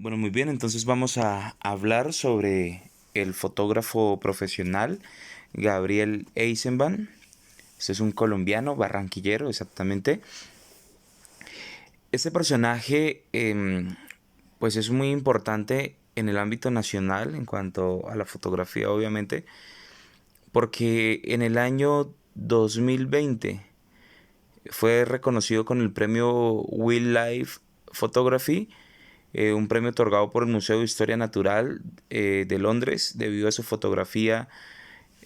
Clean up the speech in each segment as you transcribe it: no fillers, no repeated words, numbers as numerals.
Bueno, muy bien, entonces vamos a hablar sobre el fotógrafo profesional Gabriel Eisenbahn. Este es un colombiano, barranquillero, exactamente. Este personaje, pues es muy importante en el ámbito nacional en cuanto a la fotografía, obviamente, porque en el año 2020 fue reconocido con el premio Wildlife Photography, un premio otorgado por el Museo de Historia Natural de Londres debido a su fotografía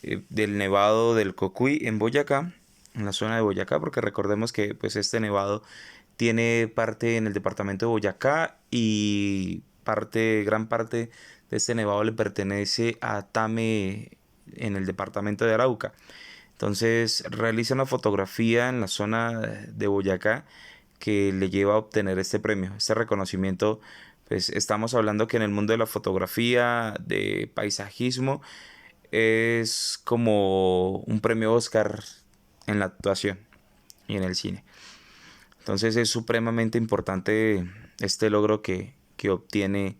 del nevado del Cocuy en Boyacá, en la zona de Boyacá, porque recordemos que pues este nevado tiene parte en el departamento de Boyacá y gran parte de este nevado le pertenece a Tame en el departamento de Arauca. Entonces realiza una fotografía en la zona de Boyacá que le lleva a obtener este premio, este reconocimiento. Pues estamos hablando que en el mundo de la fotografía, de paisajismo, es como un premio Oscar en la actuación y en el cine. Entonces es supremamente importante este logro que obtiene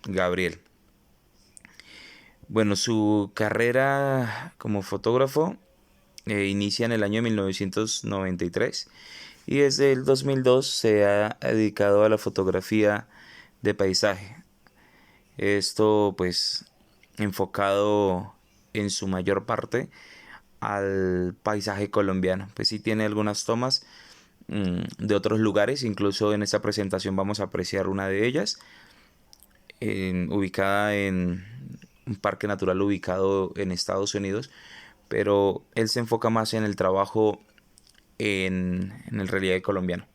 Gabriel. Bueno, su carrera como fotógrafo inicia en el año 1993 y desde el 2002 se ha dedicado a la fotografía de paisaje. Esto pues enfocado en su mayor parte al paisaje colombiano. Pues sí tiene algunas tomas de otros lugares, incluso en esta presentación vamos a apreciar una de ellas, ubicada en un parque natural ubicado en Estados Unidos, pero él se enfoca más en el trabajo en el relieve colombiano.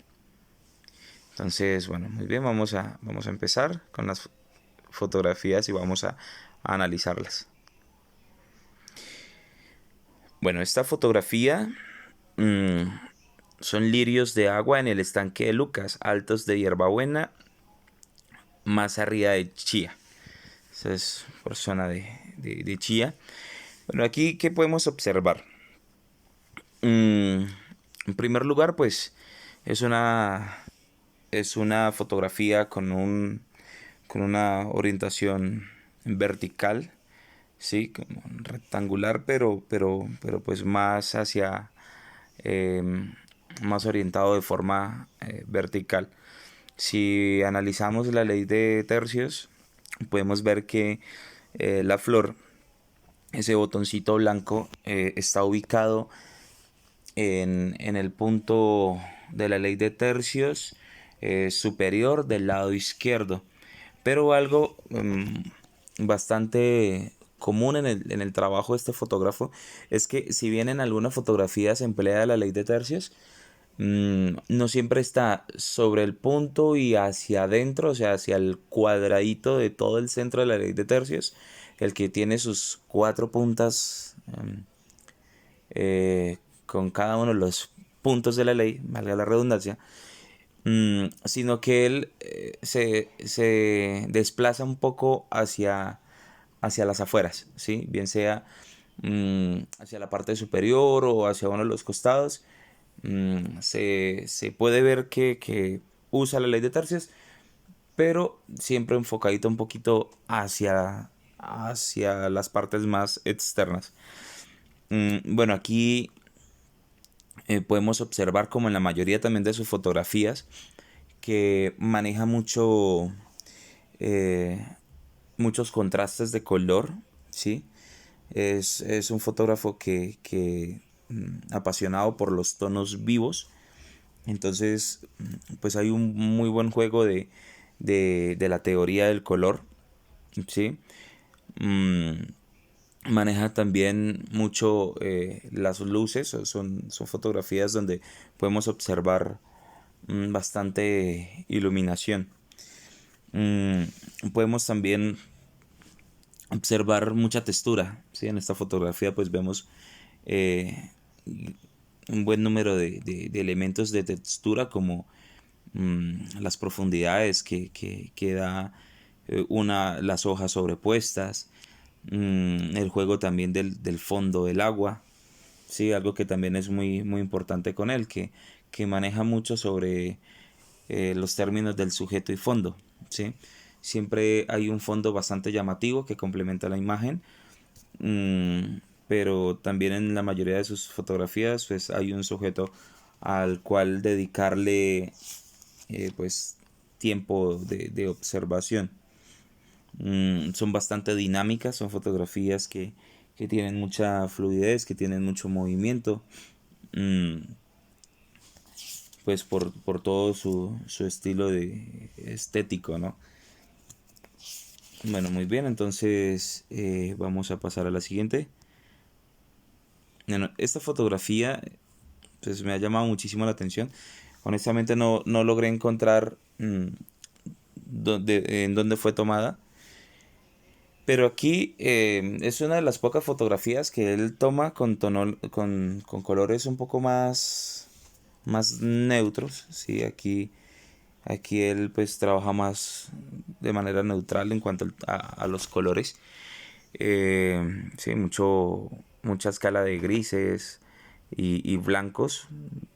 Entonces, bueno, muy bien, vamos a empezar con las fotografías y vamos a analizarlas. Bueno, esta fotografía mmm, son lirios de agua en el estanque de Lucas, altos de hierbabuena, más arriba de Chía. Esa es por zona de Chía. Bueno, aquí, ¿qué podemos observar? En primer lugar, pues es es una fotografía con una orientación vertical, sí, como rectangular, pero pues más hacia, eh, más orientado de forma vertical. Si analizamos la ley de tercios, podemos ver que la flor, ese botoncito blanco, está ubicado en el punto de la ley de tercios superior del lado izquierdo. Pero algo bastante común en el trabajo de este fotógrafo es que si bien en algunas fotografías se emplea la ley de tercios, no siempre está sobre el punto y hacia adentro, o sea, hacia el cuadradito de todo el centro de la ley de tercios, el que tiene sus cuatro puntas con cada uno de los puntos de la ley, valga la redundancia, sino que él se desplaza un poco hacia las afueras, ¿sí? Bien sea hacia la parte superior o hacia uno de los costados. Se puede ver que usa la ley de tercios, pero siempre enfocadito un poquito hacia las partes más externas. Bueno, aquí podemos observar como en la mayoría también de sus fotografías que maneja eh, muchos contrastes de color, ¿sí? Es un fotógrafo apasionado por los tonos vivos. Entonces, pues hay un muy buen juego de la teoría del color, ¿sí? Mm, Maneja también mucho las luces, son fotografías donde podemos observar bastante iluminación. Mm, Podemos también observar mucha textura, ¿sí? En esta fotografía pues vemos eh, un buen número de elementos de textura como las profundidades que da las hojas sobrepuestas, el juego también del fondo del agua, sí, algo que también es muy importante con él, que maneja mucho sobre los términos del sujeto y fondo, ¿sí? Siempre hay un fondo bastante llamativo que complementa la imagen, pero también en la mayoría de sus fotografías pues hay un sujeto al cual dedicarle pues tiempo de observación. Son bastante dinámicas, son fotografías que tienen mucha fluidez, que tienen mucho movimiento, mm, pues por todo su estilo de estético, ¿no? Bueno, muy bien, entonces vamos a pasar a la siguiente. Bueno, esta fotografía pues me ha llamado muchísimo la atención. Honestamente no logré encontrar en dónde fue tomada. Pero aquí es una de las pocas fotografías que él toma con colores un poco más neutros. ¿Sí? Aquí él pues trabaja más de manera neutral en cuanto a los colores. Sí, mucha escala de grises y blancos.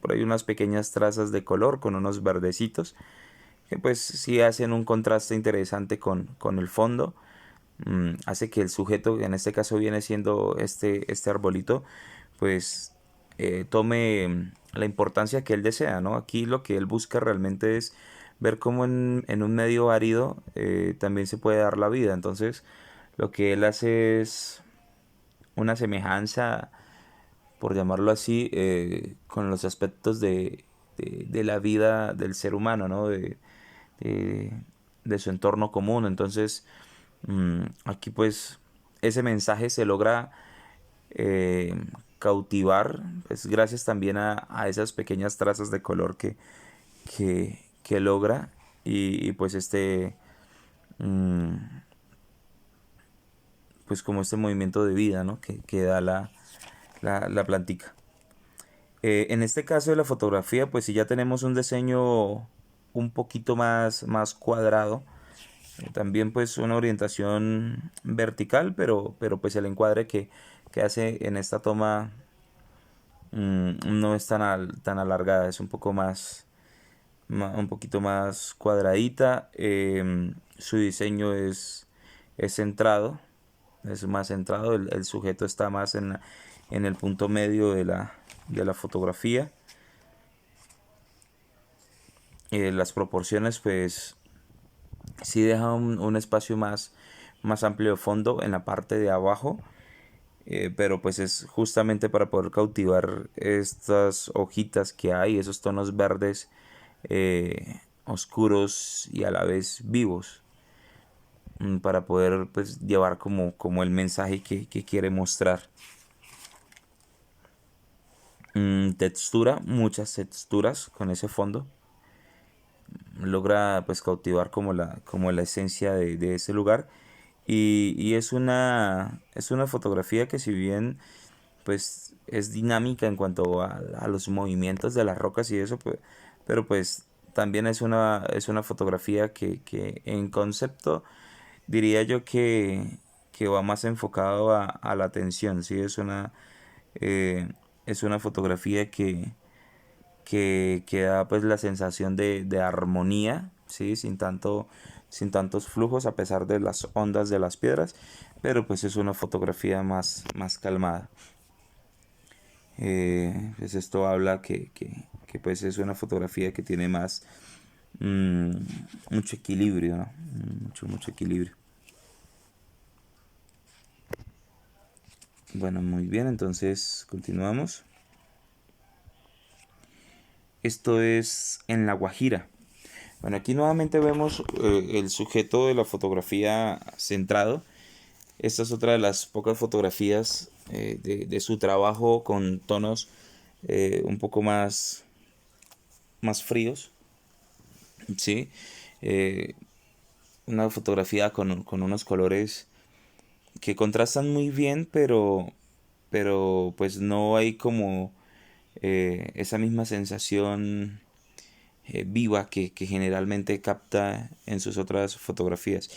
Por ahí unas pequeñas trazas de color con unos verdecitos que pues sí hacen un contraste interesante con el fondo. Hace que el sujeto, que en este caso viene siendo este arbolito, pues tome la importancia que él desea, ¿no? Aquí lo que él busca realmente es ver cómo en un medio árido también se puede dar la vida. Entonces, lo que él hace es una semejanza, por llamarlo así, con los aspectos de la vida del ser humano, ¿no? De, de su entorno común. Entonces, aquí pues ese mensaje se logra eh, cautivar, pues gracias también a esas pequeñas trazas de color que logra y pues mm, pues como este movimiento de vida, ¿no? que da la plantica. En este caso de la fotografía, pues si ya tenemos un diseño un poquito más cuadrado, también pues una orientación vertical, pero pues el encuadre que hace en esta toma no es tan alargada, es un poco un poquito más cuadradita. Su diseño es centrado, es más centrado, el sujeto está más en el punto medio de la fotografía. Las proporciones pues sí deja un espacio más amplio de fondo en la parte de abajo, pero pues es justamente para poder cautivar estas hojitas que hay, esos tonos verdes oscuros y a la vez vivos, para poder pues llevar como el mensaje que quiere mostrar. Textura, muchas texturas con ese fondo, logra pues cautivar como la esencia de ese lugar y es una fotografía que si bien pues es dinámica en cuanto a los movimientos de las rocas y eso pues, pero pues también es una fotografía que en concepto diría yo que va más enfocado a la atención. Sí, eh, es una fotografía que da pues la sensación de armonía, ¿sí? Sin tantos flujos a pesar de las ondas de las piedras, pero pues es una fotografía más calmada. Pues esto habla que, pues es una fotografía que tiene mm, mucho equilibrio, ¿no? Mucho equilibrio. Bueno, muy bien, entonces continuamos. Esto es en La Guajira. Bueno, aquí nuevamente vemos el sujeto de la fotografía centrado. Esta es otra de las pocas fotografías de su trabajo con tonos un poco más fríos. ¿Sí? Eh, una fotografía con unos colores que contrastan muy bien, pero pues no hay como esa misma sensación viva que generalmente capta en sus otras fotografías.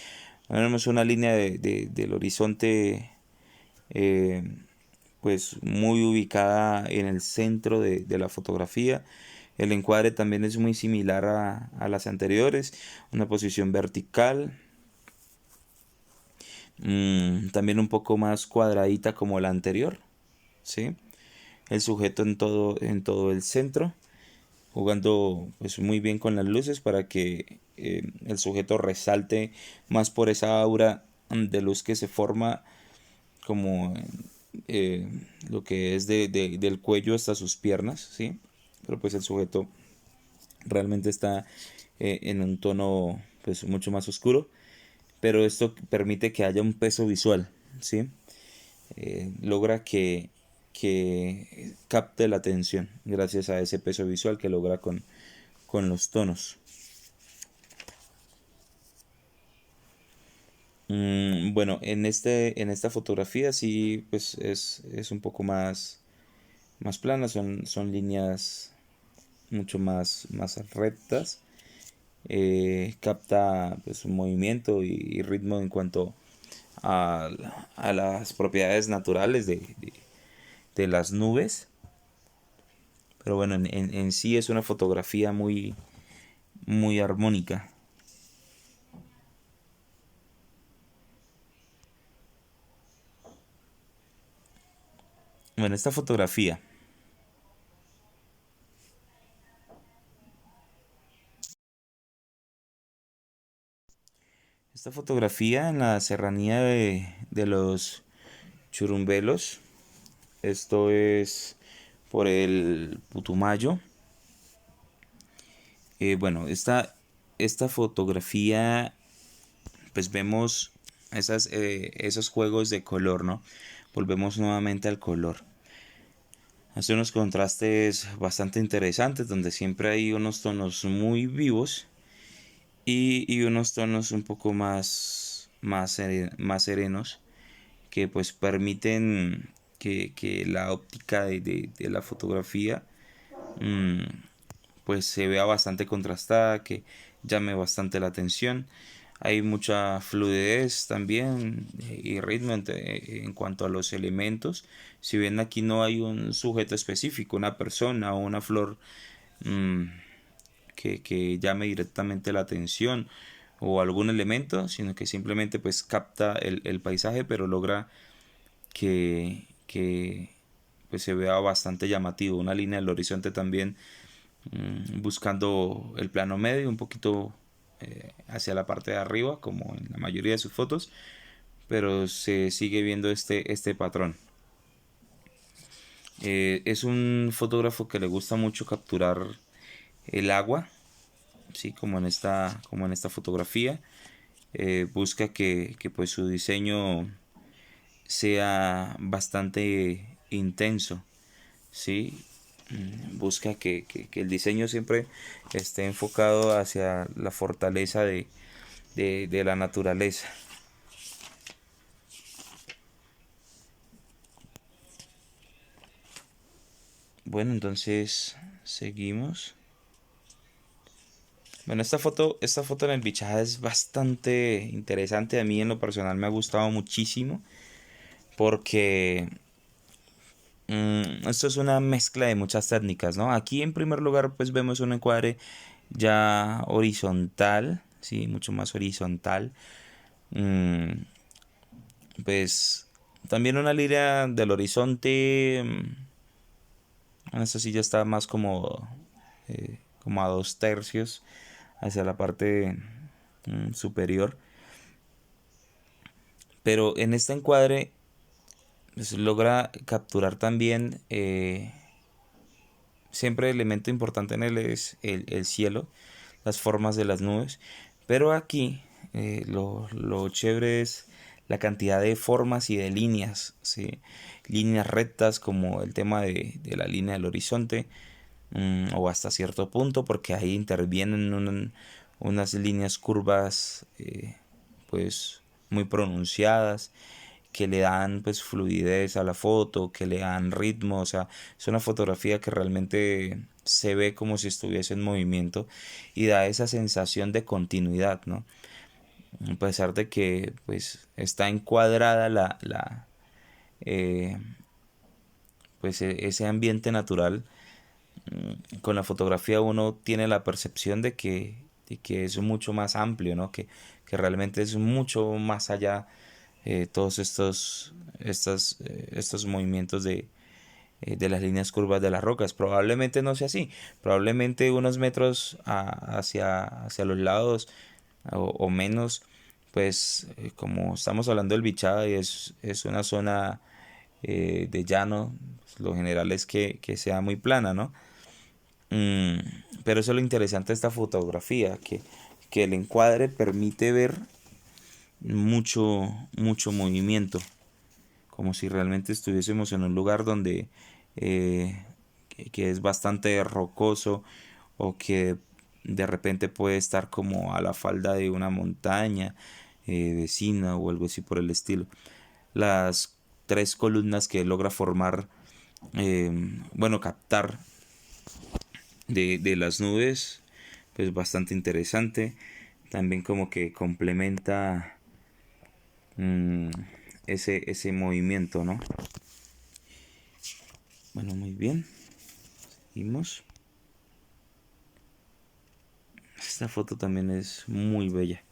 Tenemos una línea del horizonte pues muy ubicada en el centro de la fotografía, El encuadre también es muy similar a las anteriores, una posición vertical, también un poco más cuadradita como la anterior, ¿sí? El sujeto en todo el centro, jugando pues muy bien con las luces para que el sujeto resalte más por esa aura de luz que se forma como eh, lo que es del cuello hasta sus piernas, ¿sí? Pero pues el sujeto realmente está en un tono pues mucho más oscuro, pero esto permite que haya un peso visual, ¿sí? Logra que capte la atención gracias a ese peso visual que logra con los tonos. Bueno, en esta fotografía sí pues es un poco más plana, son líneas mucho más rectas. Capta pues un movimiento y ritmo en cuanto a, a las propiedades naturales de las nubes. Pero bueno, en sí es una fotografía muy armónica. Bueno, esta fotografía en la serranía de los Churumbelos, esto es por el Putumayo. Bueno, esta fotografía, pues vemos esos juegos de color, ¿no? Volvemos nuevamente al color. Hace unos contrastes bastante interesantes donde siempre hay unos tonos muy vivos y unos tonos un poco más serenos que pues permiten que la óptica de la fotografía mm, pues se vea bastante contrastada, que llame bastante la atención. Hay mucha fluidez también y ritmo en cuanto a los elementos. Si bien aquí no hay un sujeto específico, una persona o una flor mmm, que llame directamente la atención o algún elemento, sino que simplemente pues capta el paisaje, pero logra que pues se vea bastante llamativo. Una línea del horizonte también buscando el plano medio, un poquito hacia la parte de arriba, como en la mayoría de sus fotos, pero se sigue viendo este patrón. Es un fotógrafo que le gusta mucho capturar el agua, ¿sí? Como en esta fotografía. Busca que pues su diseño sea bastante intenso, ¿sí? Busca que el diseño siempre esté enfocado hacia la fortaleza de la naturaleza. Bueno, entonces seguimos. Bueno, esta foto en el bichaje es bastante interesante. A mí en lo personal me ha gustado muchísimo porque esto es una mezcla de muchas técnicas, ¿no? Aquí en primer lugar pues vemos un encuadre ya horizontal, sí, mucho más horizontal. Mm, pues también una línea del horizonte, esta sí ya está más como a 2 tercios hacia la parte superior. Pero en este encuadre pues, logra capturar también, siempre el elemento importante en él es el cielo, las formas de las nubes. Pero aquí lo chévere es la cantidad de formas y de líneas, ¿sí? Líneas rectas como el tema de la línea del horizonte, o hasta cierto punto, porque ahí intervienen unas líneas curvas pues muy pronunciadas que le dan pues fluidez a la foto, que le dan ritmo, o sea, es una fotografía que realmente se ve como si estuviese en movimiento y da esa sensación de continuidad, ¿no? A pesar de que pues está encuadrada eh, pues ese ambiente natural, con la fotografía uno tiene la percepción de que es mucho más amplio, ¿no? Que realmente es mucho más allá todos estos movimientos de las líneas curvas de las rocas. Probablemente no sea así. Probablemente unos metros hacia los lados o menos, pues como estamos hablando del Bichada y es una zona de llano, pues, lo general es que sea muy plana, ¿no? Mm, pero eso es lo interesante de esta fotografía, que el encuadre permite ver mucho movimiento, como si realmente estuviésemos en un lugar donde que es bastante rocoso o que de repente puede estar como a la falda de una montaña vecina o algo así por el estilo. Las tres columnas que logra formar, bueno, captar de las nubes, pues bastante interesante. También como que complementa mm, ese movimiento, ¿no? Bueno, muy bien. Seguimos. Esta foto también es muy bella.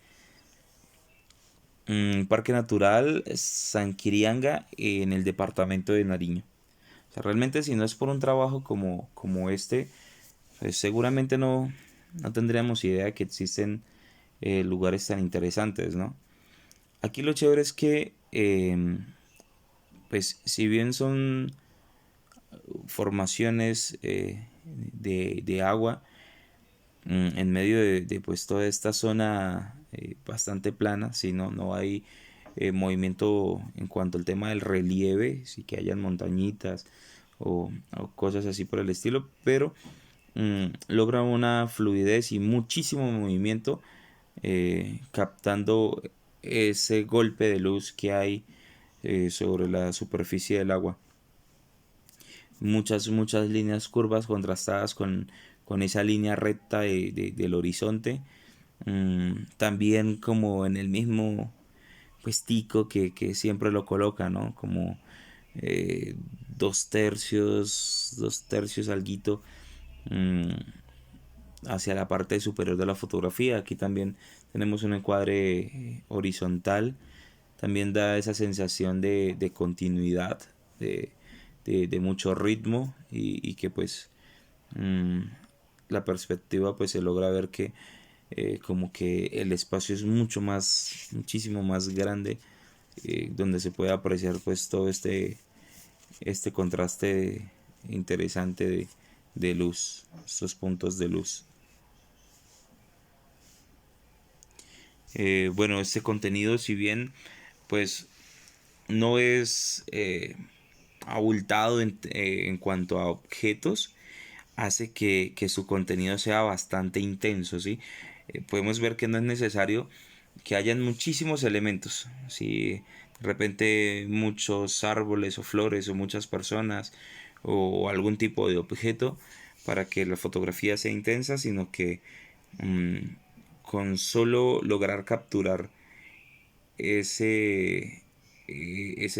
Parque Natural Sanquirianga en el departamento de Nariño. O sea, realmente si no es por un trabajo como este, pues seguramente no tendríamos idea que existen lugares tan interesantes, ¿no? Aquí lo chévere es que, pues si bien son formaciones de agua, en medio de, pues toda esta zona bastante plana, si no hay movimiento en cuanto al tema del relieve, si que hayan montañitas o cosas así por el estilo, pero logra una fluidez y muchísimo movimiento captando ese golpe de luz que hay sobre la superficie del agua. Muchas líneas curvas contrastadas con esa línea recta del horizonte. También como en el mismo puestico que siempre lo coloca, ¿no? Como eh, dos tercios alguito mm, hacia la parte superior de la fotografía. Aquí también tenemos un encuadre horizontal. También da esa sensación de continuidad, de, de mucho ritmo y que pues mm, la perspectiva pues se logra ver que como que el espacio es muchísimo más grande, donde se puede apreciar pues todo este contraste interesante de luz, estos puntos de luz. Bueno, este contenido, si bien pues no es abultado en cuanto a objetos, hace que su contenido sea bastante intenso, ¿sí? Podemos ver que no es necesario que hayan muchísimos elementos, ¿sí? De repente muchos árboles o flores o muchas personas o algún tipo de objeto para que la fotografía sea intensa, sino que mm, con solo lograr capturar ese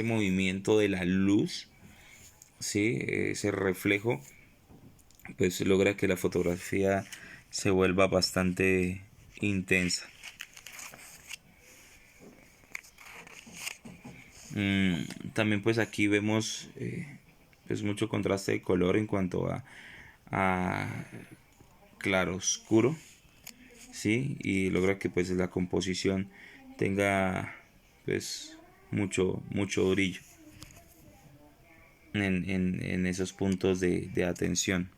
movimiento de la luz, ¿sí? Ese reflejo, pues logra que la fotografía se vuelva bastante intensa. También pues aquí vemos pues mucho contraste de color en cuanto a claro oscuro, ¿sí? Y logra que pues la composición tenga pues mucho brillo en esos puntos de atención.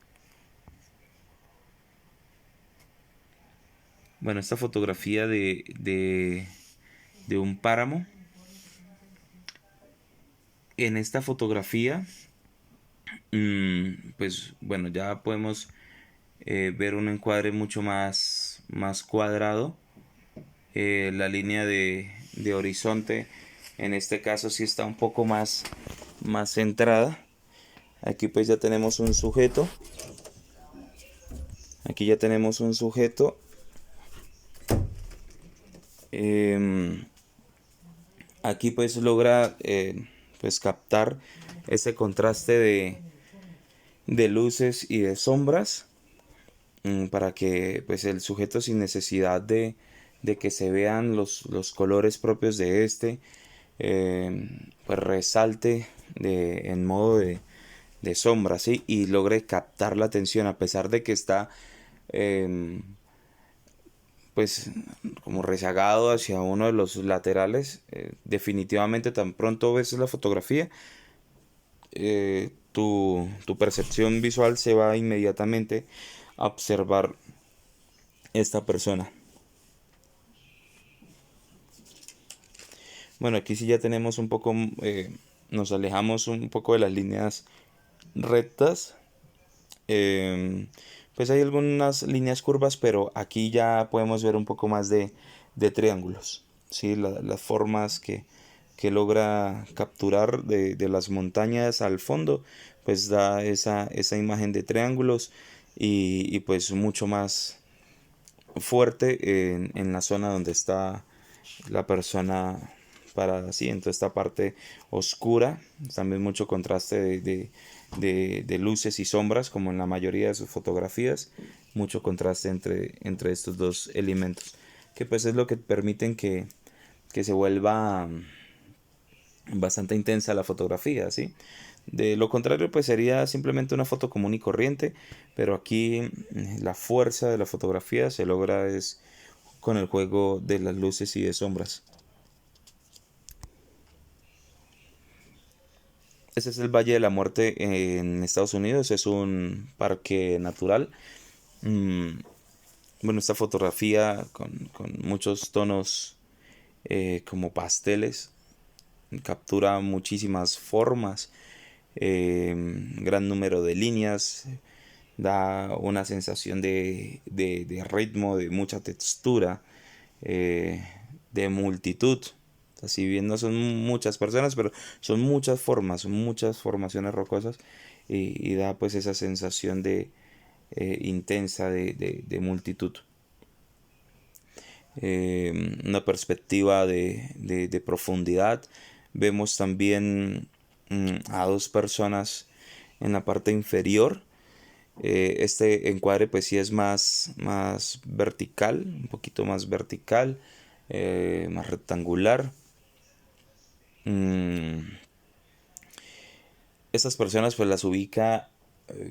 Bueno, esta fotografía de un páramo. En esta fotografía, pues bueno, ya podemos ver un encuadre mucho más cuadrado. La línea de horizonte, en este caso sí está un poco más centrada. Aquí pues ya tenemos un sujeto. Aquí ya tenemos un sujeto. Em, Aquí pues logra pues captar ese contraste de luces y de sombras, para que pues el sujeto, sin necesidad de que se vean los colores propios de este, pues resalte en modo de sombra, ¿sí? Y logre captar la atención a pesar de que está eh, pues como rezagado hacia uno de los laterales. Definitivamente, tan pronto ves la fotografía, tu percepción visual se va inmediatamente a observar esta persona. Bueno, aquí sí ya tenemos un poco, nos alejamos un poco de las líneas rectas. Eh, pues hay algunas líneas curvas, pero aquí ya podemos ver un poco más de triángulos. ¿Sí? Las formas que logra capturar de las montañas al fondo, pues da esa imagen de triángulos y pues mucho más fuerte en la zona donde está la persona parada, así en toda esta parte oscura. También mucho contraste de luces y sombras, como en la mayoría de sus fotografías. Mucho contraste entre estos dos elementos, que pues es lo que permiten que se vuelva bastante intensa la fotografía, ¿sí? De lo contrario, pues sería simplemente una foto común y corriente, pero aquí la fuerza de la fotografía se logra es con el juego de las luces y de sombras. Este es el Valle de la Muerte en Estados Unidos, es un parque natural. Mm, bueno, esta fotografía con muchos tonos como pasteles captura muchísimas formas, gran número de líneas, da una sensación de ritmo, de mucha textura, de multitud. O sea, si bien no son muchas personas, pero son muchas formas, son muchas formaciones rocosas y da pues esa sensación de intensa de multitud. Una perspectiva de profundidad. Vemos también a dos personas en la parte inferior. Este encuadre pues sí es más vertical, un poquito más vertical, más rectangular. Mm, Estas personas pues las ubica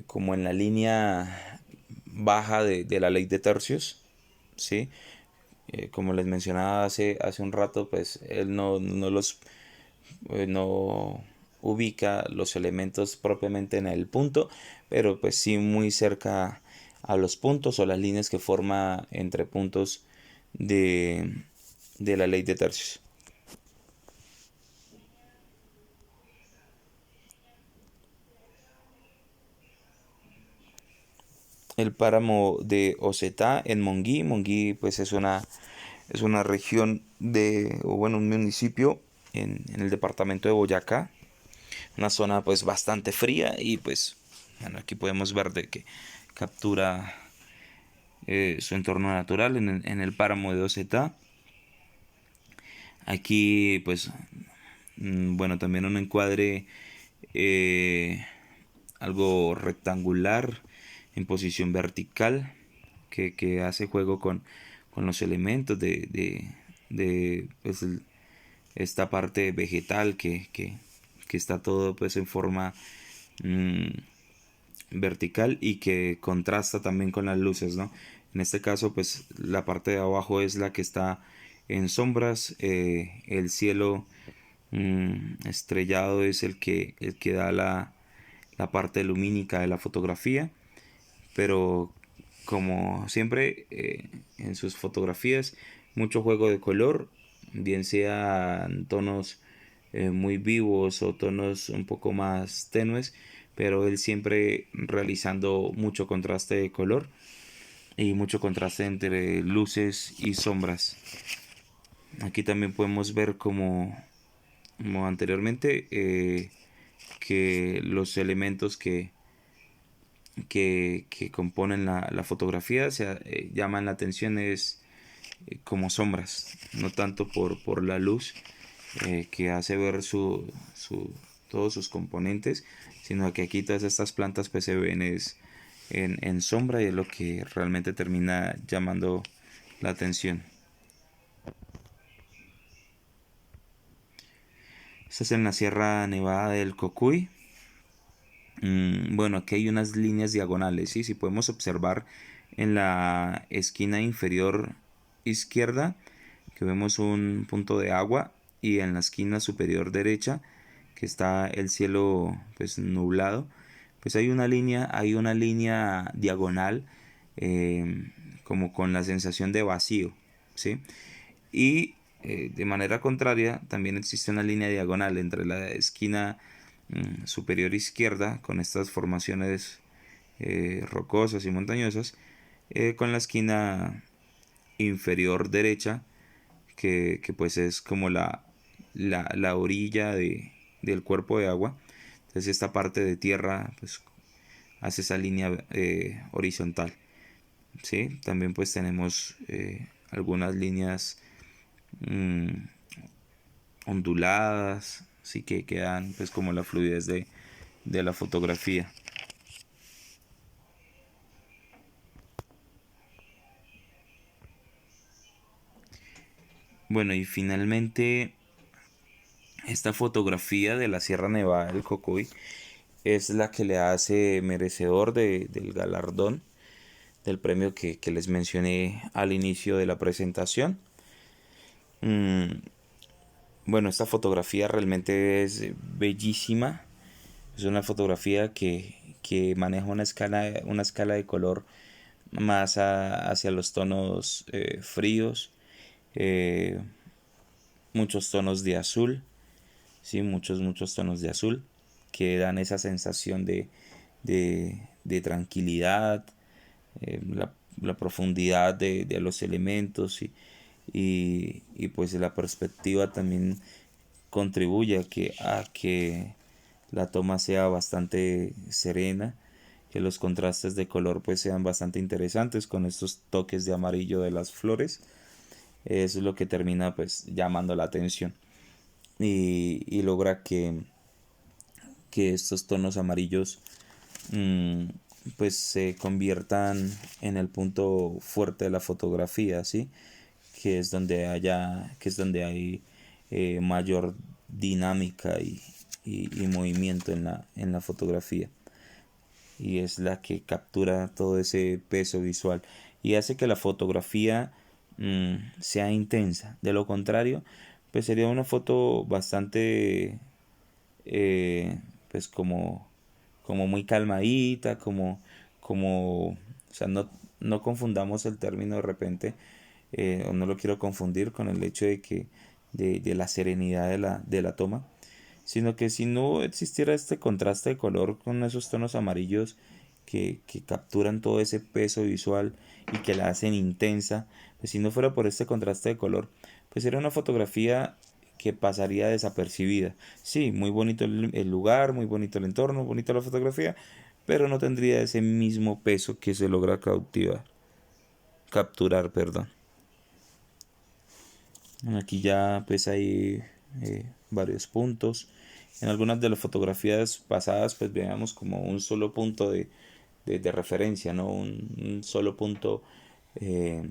como en la línea baja de la ley de tercios, ¿sí? Como les mencionaba hace un rato, pues él no ubica los elementos propiamente en el punto, pero pues sí muy cerca a los puntos o las líneas que forma entre puntos de, de la ley de tercios. El páramo de Ocetá en Monguí. Monguí pues es una región o bueno, un municipio en el departamento de Boyacá, una zona pues bastante fría y pues bueno, aquí podemos ver de que captura su entorno natural en el páramo de Ocetá. Aquí pues bueno, también un encuadre eh, algo rectangular en posición vertical que hace juego con los elementos de pues, esta parte vegetal que está todo pues en forma mm, vertical y que contrasta también con las luces, ¿no? En este caso pues la parte de abajo es la que está en sombras, el cielo estrellado es el que da la parte lumínica de la fotografía, pero como siempre en sus fotografías, mucho juego de color, bien sean tonos muy vivos o tonos un poco más tenues, pero él siempre realizando mucho contraste de color y mucho contraste entre luces y sombras. Aquí también podemos ver como anteriormente que los elementos que componen la fotografía llaman la atención es como sombras, no tanto por la luz que hace ver todos sus componentes, sino que aquí todas estas plantas pues se ven en sombra, y es lo que realmente termina llamando la atención. Esta es en la Sierra Nevada del Cocuy. Bueno, aquí hay unas líneas diagonales, ¿sí? Si podemos observar en la esquina inferior izquierda, que vemos un punto de agua, y en la esquina superior derecha, que está el cielo pues nublado, pues hay una línea diagonal, como con la sensación de vacío, ¿sí? Y de manera contraria, también existe una línea diagonal entre la esquina superior izquierda, con estas formaciones rocosas y montañosas, con la esquina inferior derecha, que pues es como la orilla del cuerpo de agua. Entonces esta parte de tierra pues hace esa línea horizontal, ¿sí? También pues tenemos algunas líneas mm, onduladas, así que quedan pues como la fluidez de la fotografía. Bueno, y finalmente esta fotografía de la Sierra Nevada del Cocuy es la que le hace merecedor del galardón del premio que les mencioné al inicio de la presentación. Mm, bueno, esta fotografía realmente es bellísima. Es una fotografía que maneja una escala de color más hacia los tonos fríos, eh, muchos tonos de azul, sí, muchos tonos de azul, que dan esa sensación de tranquilidad, la profundidad de los elementos, y pues la perspectiva también contribuye a que la toma sea bastante serena, que los contrastes de color pues sean bastante interesantes con estos toques de amarillo de las flores. Eso es lo que termina pues llamando la atención, y logra que estos tonos amarillos mm, pues se conviertan en el punto fuerte de la fotografía, ¿sí? Que es donde hay mayor dinámica y movimiento en la fotografía, y es la que captura todo ese peso visual y hace que la fotografía sea intensa. De lo contrario, pues sería una foto bastante pues como muy calmadita, o sea, no confundamos el término de repente, o no lo quiero confundir con el hecho de la serenidad de la toma, sino que si no existiera este contraste de color con esos tonos amarillos que capturan todo ese peso visual y que la hacen intensa, pues si no fuera por este contraste de color, pues sería una fotografía que pasaría desapercibida. Sí, muy bonito el lugar, muy bonito el entorno, bonita la fotografía, pero no tendría ese mismo peso que se logra capturar, perdón. Aquí ya pues hay varios puntos. En algunas de las fotografías pasadas pues veamos como un solo punto de referencia, ¿no? Un solo punto eh,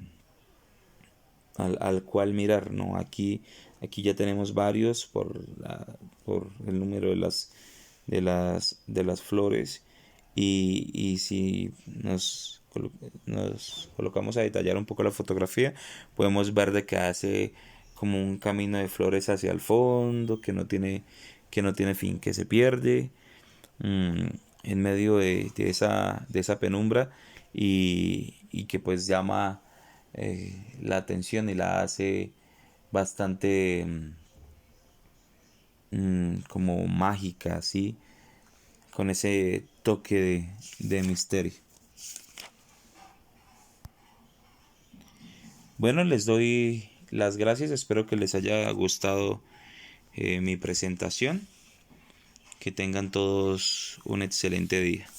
al cual mirar, ¿no? Aquí ya tenemos varios por el número de las flores, y si nos colocamos a detallar un poco la fotografía, podemos ver de que hace como un camino de flores hacia el fondo que no tiene fin, que se pierde mm, en medio de esa penumbra, y que pues llama la atención y la hace bastante como mágica, así, con ese toque de misterio. Bueno, les doy las gracias, espero que les haya gustado mi presentación, que tengan todos un excelente día.